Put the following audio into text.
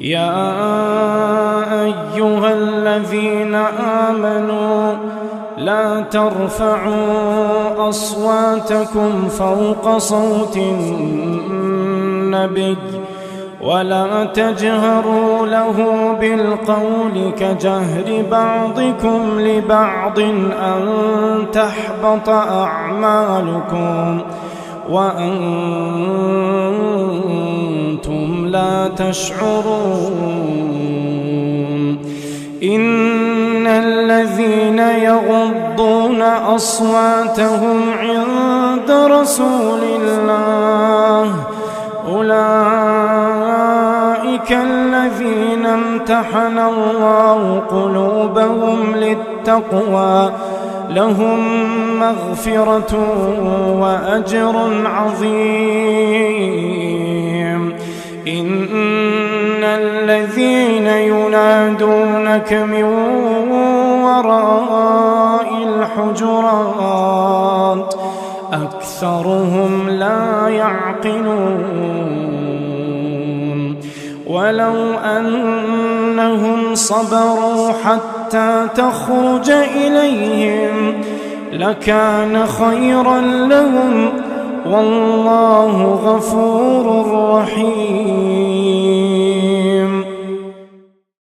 يا أيها الذين آمنوا لا ترفعوا أصواتكم فوق صوت النبي ولا تجهروا له بالقول كجهر بعضكم لبعض أن تحبط أعمالكم وأنتم لا تشعرون إن الذين يغضون أصواتهم عند رسول الله أولئك الذين امتحن الله قلوبهم للتقوى لهم مغفرة وأجر عظيم إن الذين ينادونك من وراء الحجرات أكثرهم لا يعقلون ولو أنهم صبروا حتى تخرج إليهم لكان خيرا لهم والله غفور رحيم.